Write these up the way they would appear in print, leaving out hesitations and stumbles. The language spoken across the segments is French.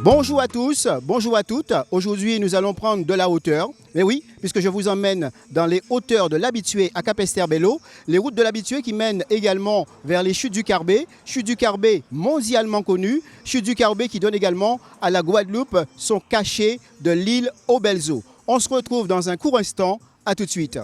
Bonjour à tous, bonjour à toutes. Aujourd'hui, nous allons prendre de la hauteur. Mais oui, puisque je vous emmène dans les hauteurs de l'Habitué à Capesterre-Belle-Eau, les routes de l'Habitué qui mènent également vers les chutes du Carbet mondialement connues, chutes du Carbet qui donnent également à la Guadeloupe son cachet de l'île aux belles eaux. On se retrouve dans un court instant, à tout de suite.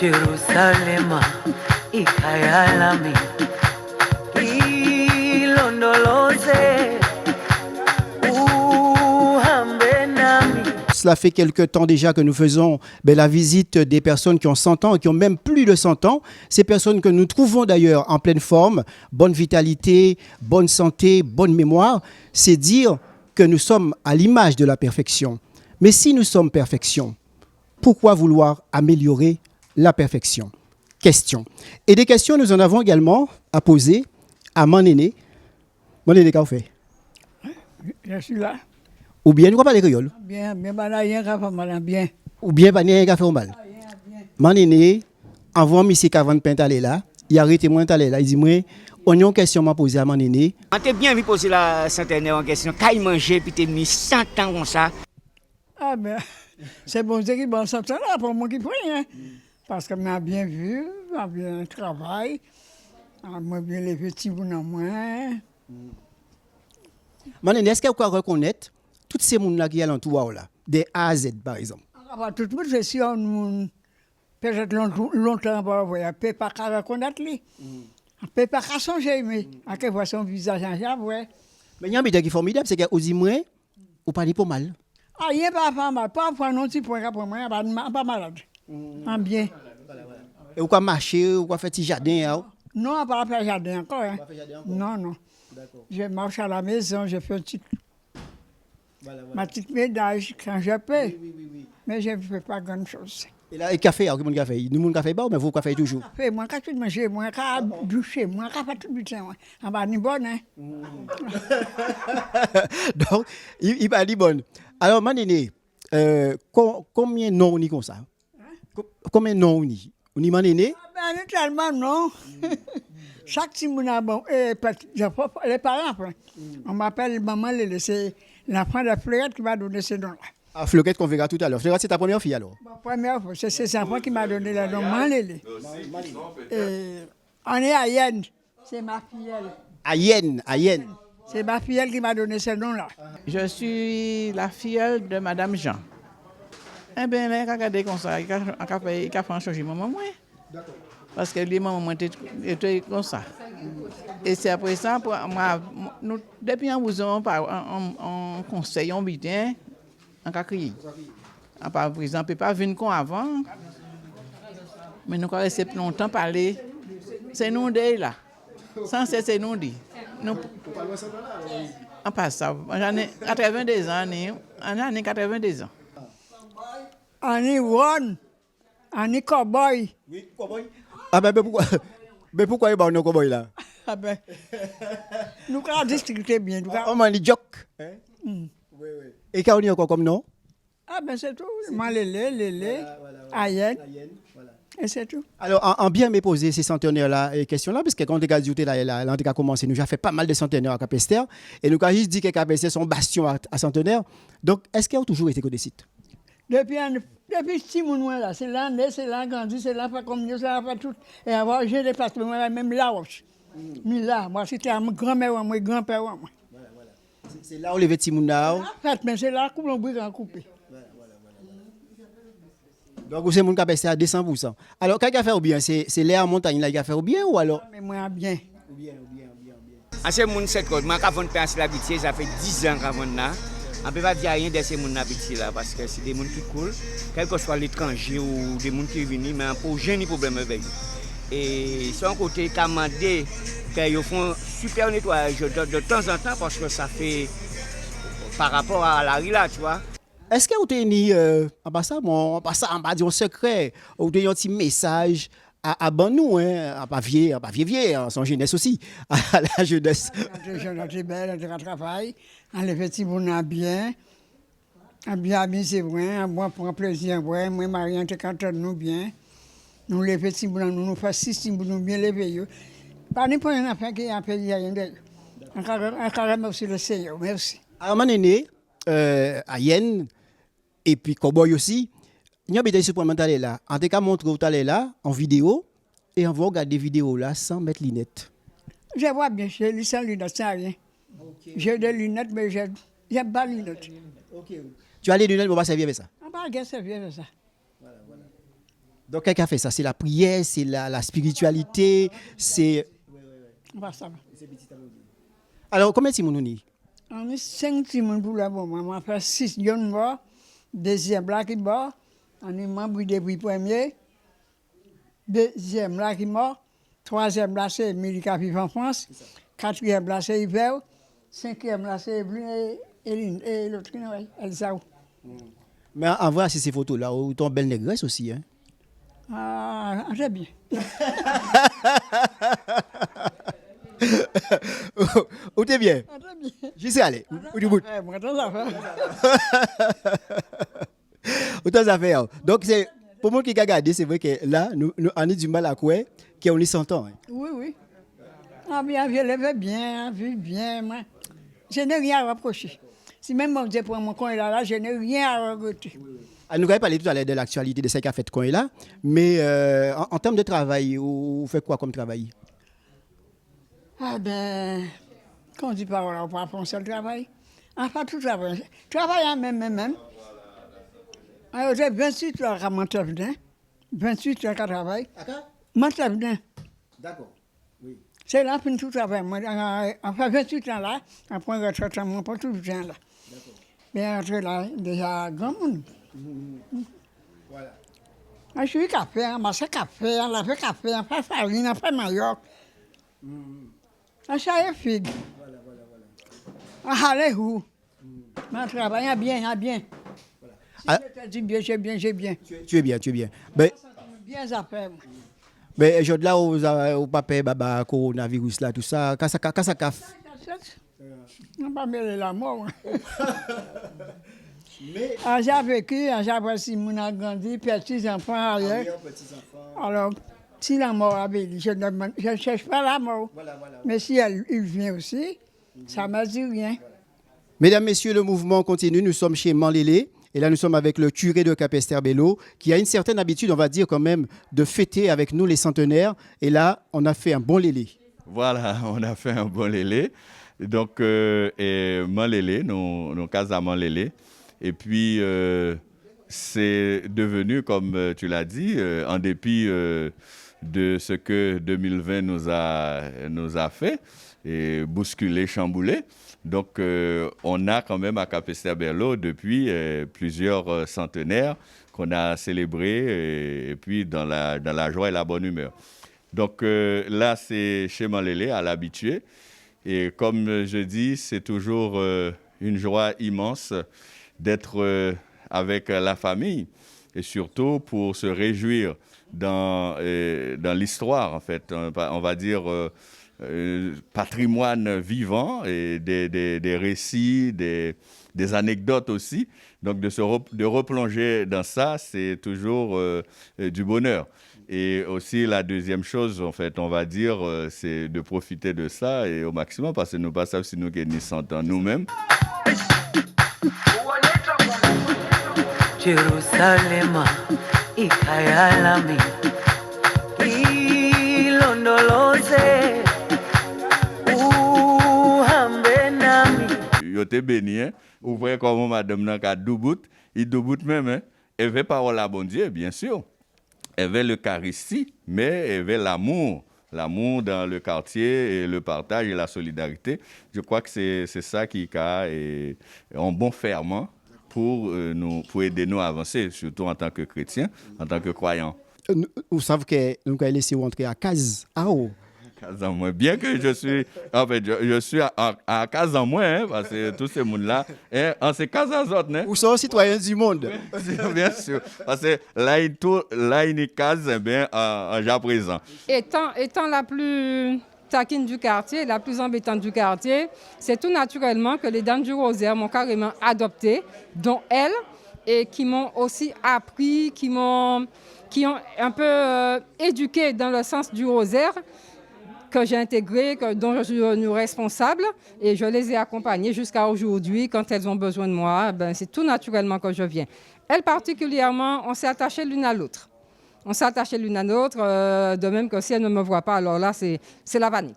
Jerusalema ikhaya lami ilondoloze uhambe nami. Cela fait quelque temps déjà que nous faisons la visite des personnes qui ont 100 ans et qui ont même plus de 100 ans. Ces personnes que nous trouvons d'ailleurs en pleine forme, bonne vitalité, bonne santé, bonne mémoire, c'est dire que nous sommes à l'image de la perfection. Mais si nous sommes perfection, pourquoi vouloir améliorer la perfection? Question. Et des questions, nous en avons également à poser à mon aîné. Mon aîné, qu'est-ce que vous faites? Je suis là. Ou bien, nous ne parlons pas de créole. Bien, bien, rien qu'à faire mal, bien. Ou bien, pas rien qu'à faire mal. Mon aîné, avant M. Cavan Pintalé là, il a arrêté moi là. Il dit, moi, on a une question à poser à mon aîné. On t'a bien vu poser la centenaire en question. Quand il mangeait, puis t'es mis 100 ans comme ça. Ah ben, c'est bon Dieu qui bon ça là pour moi qui prend. Hein. Parce que m'a bien vu, m'a bien travaillé, m'a bien les petits bouts en moi. Mon aîné, est-ce que vous pouvez reconnaître tous ces gens qui sont alentour là, des A à Z par exemple? Tout le monde fait si on peut-être longtemps pas voir, peut pas reconnaître lui. Peut pas songer mais à quelle fois son visage en ouais. Mais il y a un truc qui est formidable, c'est que vous dites moi, vous parlez pas mal. Ah, il n'est pas mal, pas non petit point pour moi, pas malade. Bien. Et vous pouvez marcher, vous pouvez faire petit jardin. Non, pas faire jardin encore. Hein. Non, non. D'accord. Je marche à la maison, je fais ma petite ménage quand je peux. Oui. Mais je ne fais pas grand chose. Et là, le café, alors, comment café? Nous, mon café, mais vous, café toujours. Moi, quand je mange, moi, quand je douche, moi, quand je fais tout le temps, on va ni bonne. Hein. Donc, il va dire bon. Alors, Manéné, combien de noms on y comme ça? Combien de noms on y? On y Manéné? Ah ben, tellement non. Chaque petit monde a bon. Les parents, on m'appelle maman, c'est l'enfant de Fleurette qui m'a donné ce nom-là. Ah, Fleurette qu'on verra tout à l'heure. Fleurette, c'est ta première fille alors? Ma première fois, c'est ces enfants qui m'a donné le nom Manlélé. On est à Yen, c'est ma filleule. À Yen. C'est ma filleule qui m'a donné ce nom-là. Je suis la filleule de Madame Jean. Eh bien, là, regardez comme ça, il a fait un changement, maman. Parce que les mamans étaient comme ça. Et c'est après ça, nous, depuis un bout on conseille, on bien, on a crié. Par exemple, on ne peut pas venir comme avant, mais nous avons resté plus longtemps parler. C'est nous là. Sans cesse, c'est nous dit. On passe ça. J'en ai 82 ans. On a 82 ans. On est one. On est cowboy. Oui, cowboy. Ah ben pourquoi il y a un cowboy là? Ah ben, nous avons discuté bien. On m'a dit joke. Oui. Et quand on y a encore comme nom? Ah ben c'est tout. Malélé, Ayen. Et c'est tout. Alors, en bien me poser ces centenaires-là et questions-là, parce que quand on a ajouté là, on a commencé, nous avons fait pas mal de centenaires à Capesterre, et nous avons juste dit que Capesterre sont bastion à centenaire. Donc, est-ce qu'il y a toujours été que des sites? Depuis petit moun là, c'est là né, c'est là grandi, c'est là pas comme nous, c'est là pas tout. Et avoir j'ai des places même là aussi. Mais là, moi c'était mon grand-mère, mon grand-père moi. Voilà. C'est là où les petits mouna. En fait, mais c'est là qu'on a coupé. Donc, vous savez, mon Capesterre à 200%. Alors, qu'est-ce qu'il a fait ou bien? C'est l'air en montagne là qui a fait ou bien ou alors? Mais moi bien. Bien. À ce monde, c'est quoi? Moi, quand on pense l'habitude, ça fait 10 ans qu'avant là. On ne peut pas dire rien de ces gens habitués là parce que c'est des gens qui coulent, quel que soit l'étranger ou des gens qui viennent, mais pour gêner problème avec eux. Et sur un côté, ils ont demandé qu'ils font super nettoyage de temps en temps parce que ça fait par rapport à la rue là, tu vois. Est-ce que vous avez en passant, on va dire un secret, ou vous avez un petit message à nous, hein, pas vieux, son jeunesse aussi, à la jeunesse. On est belle, on travaille, on les petits bons bien. Bien amusé, ouais, moi prend plaisir, ouais, moi Marie on te cantons nous bien. Nous les petits boulons nous faisons 6 boulons bien levés. Pas n'importe une affaire qui a payé rien d'ailleurs. Encore merci le Seigneur, merci. Alors, mon aîné, à Yen, et puis Cowboy aussi, il y a des supplémentaires là. En tout cas, montre où tu es là, en vidéo, et on va regarder des vidéos là sans mettre lunettes. Je vois bien, j'ai lu sans lunettes, ça rien. J'ai des lunettes, mais j'aime pas les lunettes. Tu as les lunettes, on va servir avec ça. On va regarder ça bien avec ça. Donc, qu'est-ce qui a fait ça? C'est la prière, c'est la spiritualité, c'est... On va ça. Alors, combien de temps nous y? On est 5 petits pour le moment. On va faire 6 jeunes morts, deuxième là qui est mort. On est membre depuis premier. Deuxième là qui est mort. Troisième là, c'est Émilie qui vit en France. Quatrième là, c'est Hiver. Cinquième là, c'est Evelyne et l'autre, Elsa. Mais en vrai, c'est ces photos-là, où ton belle négresse aussi. Hein? Ah, j'ai bien. Où t'es bien? J'ai bien. J'y sais aller. Où tu bout? Moi, dans ça fait. Où t'as affaire? Donc, c'est pour moi qui a regardé, c'est vrai que là, nous on a du mal à croire qu'on y s'entend. Hein? Oui, oui. Ah bien, je levais bien, vu bien, moi. Je n'ai rien à reprocher. Si même mon Dieu prend mon coin là, je n'ai rien à regretter. Nous avons parlé tout à l'heure de l'actualité de ce qu'a fait coin là, mais en termes de travail, vous faites quoi comme travail? Ah ben, quand on dit parole, on va faire un seul travail. Enfin, tout travail. Travail même. Alors, j'ai 28 heures à Montavenin. 28 heures à travail. Montavenin. D'accord. Oui. C'est là pour tout travail. Moi, enfin, 28 ans là, après un retraitement, pas tout le temps là. Mais entre là, déjà, grand monde. Voilà. Je suis café, on fait café, on fait café, on fait farine, on fait manioc. On fait figue. On allait où? On travaille bien. Si je te dis bien, j'ai bien. Tu es bien. Ben, Bien ça fait. mais je là au papa, baba, coronavirus là, tout ça, quand ça On va pas mêler la mort. J'ai vécu, j'ai voici mon a grandi, petits enfants arrière. Alors, si la mort avait dit, je ne cherche pas la mort. Mais si il vient aussi, ça ne m'a dit rien. Mesdames, Messieurs, le mouvement continue. Nous sommes chez Manlélé. Et là, nous sommes avec le curé de Capesterre-Belle-Eau, qui a une certaine habitude, on va dire quand même, de fêter avec nous les centenaires. Et là, on a fait un bon lélé. Voilà, on a fait un bon lélé. Donc, Manlélé, nous casons à Manlélé. Et puis, c'est devenu, comme tu l'as dit, en dépit de ce que 2020 nous a fait, et bousculé, chamboulé. Donc, on a quand même à Capesterre-Belle-Eau depuis plusieurs centenaires qu'on a célébrés et puis dans la joie et la bonne humeur. Donc, là, c'est chez Manlélé, à l'habitué. Et comme je dis, c'est toujours une joie immense d'être avec la famille et surtout pour se réjouir dans l'histoire, en fait. On va dire patrimoine vivant et des récits, des anecdotes aussi. Donc, de replonger dans ça, c'est toujours du bonheur. Et aussi, la deuxième chose, en fait, on va dire, c'est de profiter de ça et au maximum, parce que nous ne savons pas si nous gagnons 100 ans nous-mêmes. Jerusalema ikayalami ilondoloze uhambe nami. Yo te béni, hein? Ouvrez comme madame nan ka doubout, il doubout même, hein? Elle veut parole à bon Dieu, bien sûr. Elle veut l'Eucharistie, mais elle veut l'amour dans le quartier et le partage et la solidarité. Je crois que c'est ça qui a un bon ferment pour aider nous à avancer, surtout en tant que chrétiens, en tant que croyants. Vous savez que nous avons laissé rentrer à Caz. Bien que je suis, en fait, je suis à Caz en moins, hein, parce que tous ces mondes-là, on s'est Caz à autres, hein. Vous sont citoyens du monde. Bien sûr, parce que là, il y a Caz, bien, en présent. Étant la plus taquine du quartier, la plus embêtante du quartier, c'est tout naturellement que les dames du rosaire m'ont carrément adoptée, dont elles, et qui m'ont aussi appris, qui ont un peu éduqué dans le sens du rosaire, que j'ai intégré, dont je suis devenue responsable, et je les ai accompagnées jusqu'à aujourd'hui. Quand elles ont besoin de moi, c'est tout naturellement que je viens. Elles particulièrement, on s'est attachées l'une à l'autre. On s'est attachées l'une à l'autre, de même que si elles ne me voient pas, alors là, c'est la panique.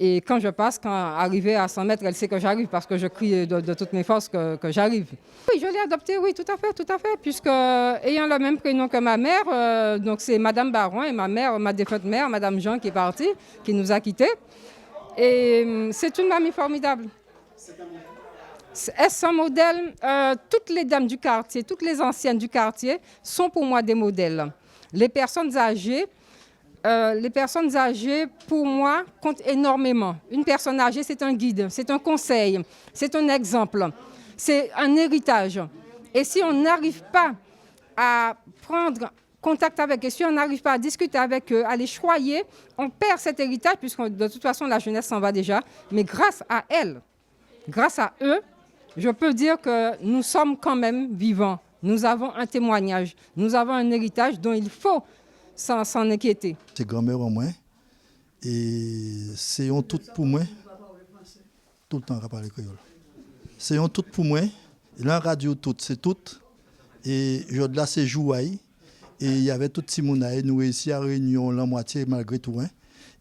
Et quand je passe, quand arrivé à 100 mètres, elle sait que j'arrive parce que je crie de toutes mes forces que j'arrive. Oui, je l'ai adoptée, oui, tout à fait, puisque ayant le même prénom que ma mère, donc c'est Madame Baron et ma mère, ma défunte mère, Madame Jean, qui est partie, qui nous a quittés. Et c'est une mamie formidable. Elles sont modèles. Toutes les dames du quartier, toutes les anciennes du quartier sont pour moi des modèles. Les personnes âgées, pour moi, comptent énormément. Une personne âgée, c'est un guide, c'est un conseil, c'est un exemple, c'est un héritage. Et si on n'arrive pas à prendre contact avec eux, si on n'arrive pas à discuter avec eux, à les choyer, on perd cet héritage, puisque de toute façon, la jeunesse s'en va déjà. Mais grâce à elles, grâce à eux, je peux dire que nous sommes quand même vivants. Nous avons un témoignage, nous avons un héritage dont il faut s'en inquiéter. C'est grand-mère en moi et c'est un tout pour moi. Tout le temps à parler créole. C'est un tout pour moi. Et là, radio tout, c'est tout. Et je là c'est jouaille. Et il y avait tout Simonaï, nous ici à Réunion, la moitié malgré tout. Hein.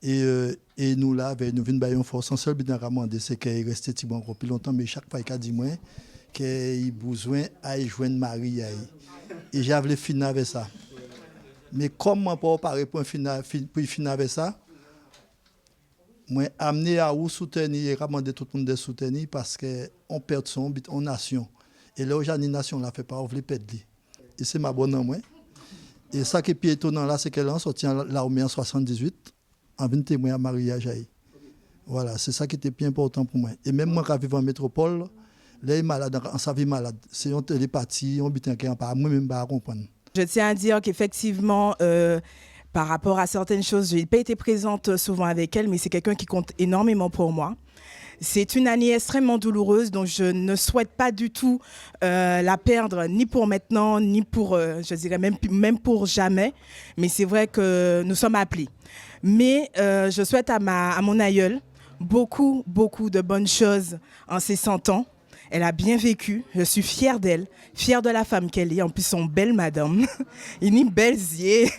Et nous là, nous venons bailler en force. En seul but de demander, c'est qu'il est resté Tibon plus longtemps, mais chaque fois qu'il a dit moi qu'il a besoin d'aller joindre Marie. Et j'avais fini avec ça. Mais comme je ne peux pas finir avec ça, moi amené à où soutenir et demander tout le monde de soutenir parce qu'on perd son but en nation. Et là, aujourd'hui, la nation ne fait pas, on veut perdre. Et c'est ma bonne moi. Et ça qui est plus étonnant là, c'est qu'elle a sorti l'armée en 78, en 20 témoins à mariage. Voilà, c'est ça qui était plus important pour moi. Et même moi, quand je vivais en métropole, là, il est malade, en sa vie malade. C'est une télépathie, on bute un pas, moi-même, je ne comprends pas. Je tiens à dire qu'effectivement, par rapport à certaines choses, je n'ai pas été présente souvent avec elle, mais c'est quelqu'un qui compte énormément pour moi. C'est une année extrêmement douloureuse, donc je ne souhaite pas du tout la perdre, ni pour maintenant, ni pour, je dirais même pour jamais. Mais c'est vrai que nous sommes appelés. Mais je souhaite à mon aïeule beaucoup de bonnes choses en ses 100 ans. Elle a bien vécu, je suis fière d'elle, fière de la femme qu'elle est, en plus son belle madame, une belle zie.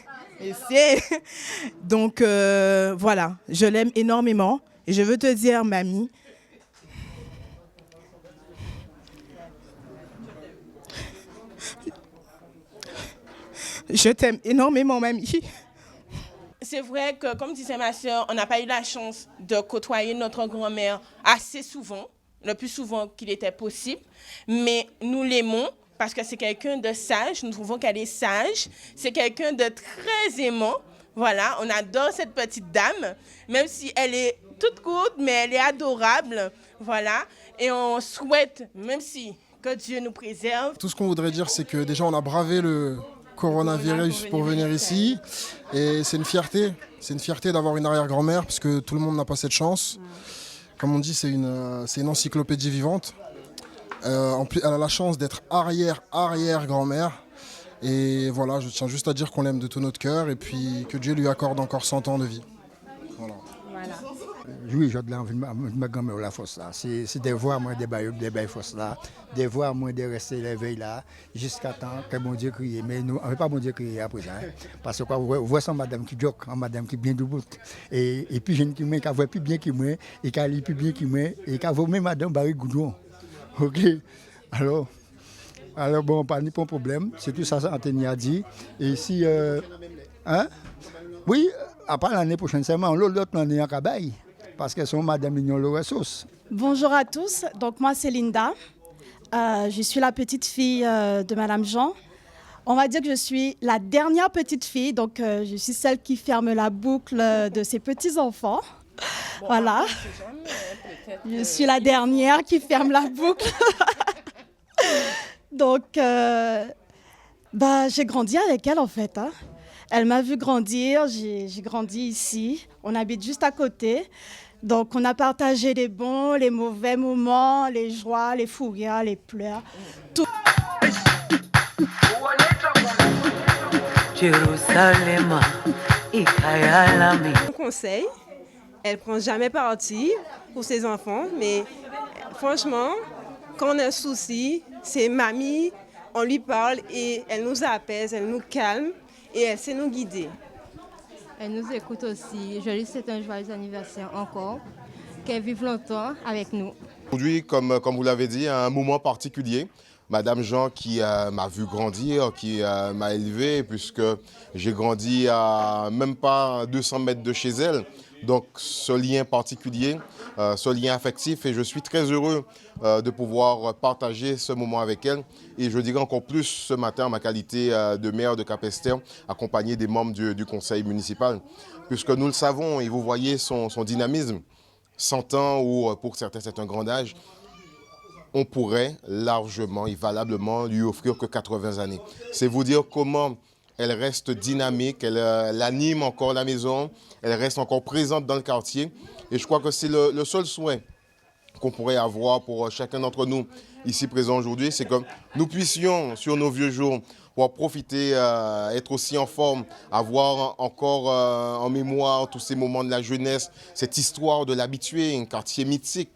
Donc voilà, je l'aime énormément et je veux te dire, mamie, je t'aime énormément, mamie. C'est vrai que, comme disait ma soeur, on n'a pas eu la chance de côtoyer notre grand-mère assez souvent, le plus souvent qu'il était possible, mais nous l'aimons parce que c'est quelqu'un de sage, nous trouvons qu'elle est sage, c'est quelqu'un de très aimant, voilà, on adore cette petite dame, même si elle est toute courte, mais elle est adorable, voilà, et on souhaite, même si que Dieu nous préserve. Tout ce qu'on voudrait dire, c'est que déjà on a bravé le coronavirus pour venir ici, et c'est une fierté d'avoir une arrière-grand-mère, parce que tout le monde n'a pas cette chance. Comme on dit, c'est une encyclopédie vivante. En plus, elle a la chance d'être arrière-grand-mère. Et voilà, je tiens juste à dire qu'on l'aime de tout notre cœur et puis que Dieu lui accorde encore 100 ans de vie. Voilà. Oui, j'ai de l'envie de ma grand-mère la force là. C'est de voir moi des bails force là, de voir moi de rester l'éveil là, jusqu'à temps que mon Dieu crie. Mais nous, on ne veut pas mon Dieu crier à présent. Hein, parce que vous voyez ça, madame qui joke, madame qui bien debout. Et puis, jeune qui m'a, qui voit plus bien que moi, et qui lit plus bien que moi, et qui voit même madame Barry Goudron. OK? Alors bon, pas de problème. C'est tout ça, Anthony a dit. Et si. Oui, après l'année prochaine, seulement, l'autre l'année en Cabaye. Parce qu'elles sont madame Mignon le ressource. Bonjour à tous, donc moi c'est Linda. Je suis la petite fille de madame Jean. On va dire que je suis la dernière petite fille, donc je suis celle qui ferme la boucle de ses petits-enfants. Bon, voilà. Je suis la dernière qui ferme la boucle. Donc, j'ai grandi avec elle en fait. Hein. Elle m'a vu grandir, j'ai grandi ici. On habite juste à côté. Donc, on a partagé les bons, les mauvais moments, les joies, les fous rires, les pleurs. Tout. Jérusalem, ikaya lami. Conseil, elle ne prend jamais parti pour ses enfants, mais franchement, quand on a un souci, c'est mamie, on lui parle et elle nous apaise, elle nous calme et elle sait nous guider. Elle nous écoute aussi. Je lui souhaite un joyeux anniversaire encore. Qu'elle vive longtemps avec nous. Aujourd'hui, comme vous l'avez dit, un moment particulier. Madame Jean qui m'a vu grandir, qui m'a élevé, puisque j'ai grandi à même pas 200 mètres de chez elle. Donc ce lien particulier, ce lien affectif, et je suis très heureux de pouvoir partager ce moment avec elle. Et je dirais encore plus ce matin en ma qualité de maire de Capesterre, accompagné des membres du conseil municipal. Puisque nous le savons, et vous voyez son dynamisme, 100 ans ou pour certains c'est un grand âge, on pourrait largement et valablement lui offrir que 80 années. C'est vous dire comment elle reste dynamique, elle anime encore la maison, elle reste encore présente dans le quartier. Et je crois que c'est le seul souhait qu'on pourrait avoir pour chacun d'entre nous ici présents aujourd'hui, c'est que nous puissions, sur nos vieux jours, pouvoir profiter, être aussi en forme, avoir encore en mémoire tous ces moments de la jeunesse, cette histoire de l'habitué, un quartier mythique,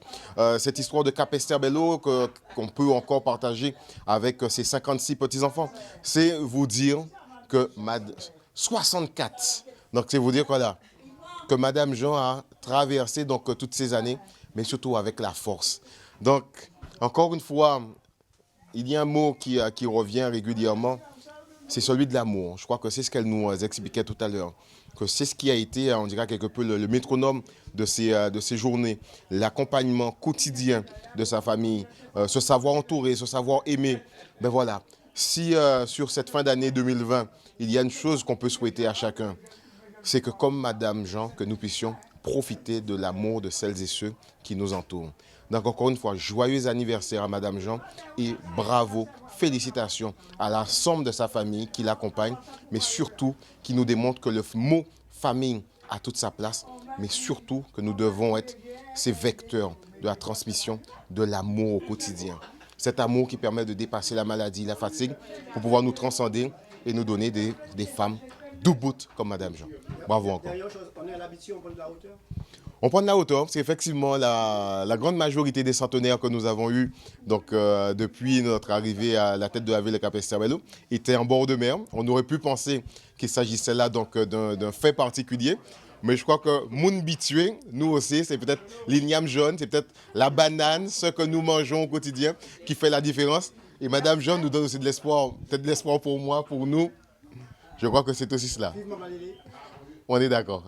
cette histoire de Capesterre-Belle-Eau qu'on peut encore partager avec ses 56 petits-enfants. C'est vous dire que 64, donc c'est vous dire voilà, que Madame Jean a traversé donc toutes ces années, mais surtout avec la force. Donc, encore une fois, il y a un mot qui revient régulièrement, c'est celui de l'amour. Je crois que c'est ce qu'elle nous expliquait tout à l'heure, que c'est ce qui a été, on dirait quelque peu, le métronome de ces journées, l'accompagnement quotidien de sa famille, se savoir entourer, se savoir aimer. Ben voilà, si sur cette fin d'année 2020, il y a une chose qu'on peut souhaiter à chacun, c'est que comme Madame Jean, que nous puissions profiter de l'amour de celles et ceux qui nous entourent. Donc encore une fois, joyeux anniversaire à Madame Jean et bravo, félicitations à l'ensemble de sa famille qui l'accompagne, mais surtout qui nous démontre que le mot famille a toute sa place, mais surtout que nous devons être ces vecteurs de la transmission de l'amour au quotidien. Cet amour qui permet de dépasser la maladie, la fatigue, pour pouvoir nous transcender et nous donner des femmes debout comme Madame Jean. Bravo encore. Dernière chose, on est à l'habitude, on prend de la hauteur. On prend de la hauteur, parce qu'effectivement, la grande majorité des centenaires que nous avons eus donc, depuis notre arrivée à la tête de la ville de Capesterre-Belle-Eau étaient en bord de mer. On aurait pu penser qu'il s'agissait là donc d'un fait particulier. Mais je crois que moun bitué, nous aussi, c'est peut-être l'igname jaune, c'est peut-être la banane, ce que nous mangeons au quotidien, qui fait la différence. Et Madame Jean nous donne aussi de l'espoir, peut-être de l'espoir pour moi, pour nous. Je crois que c'est aussi cela. On est d'accord.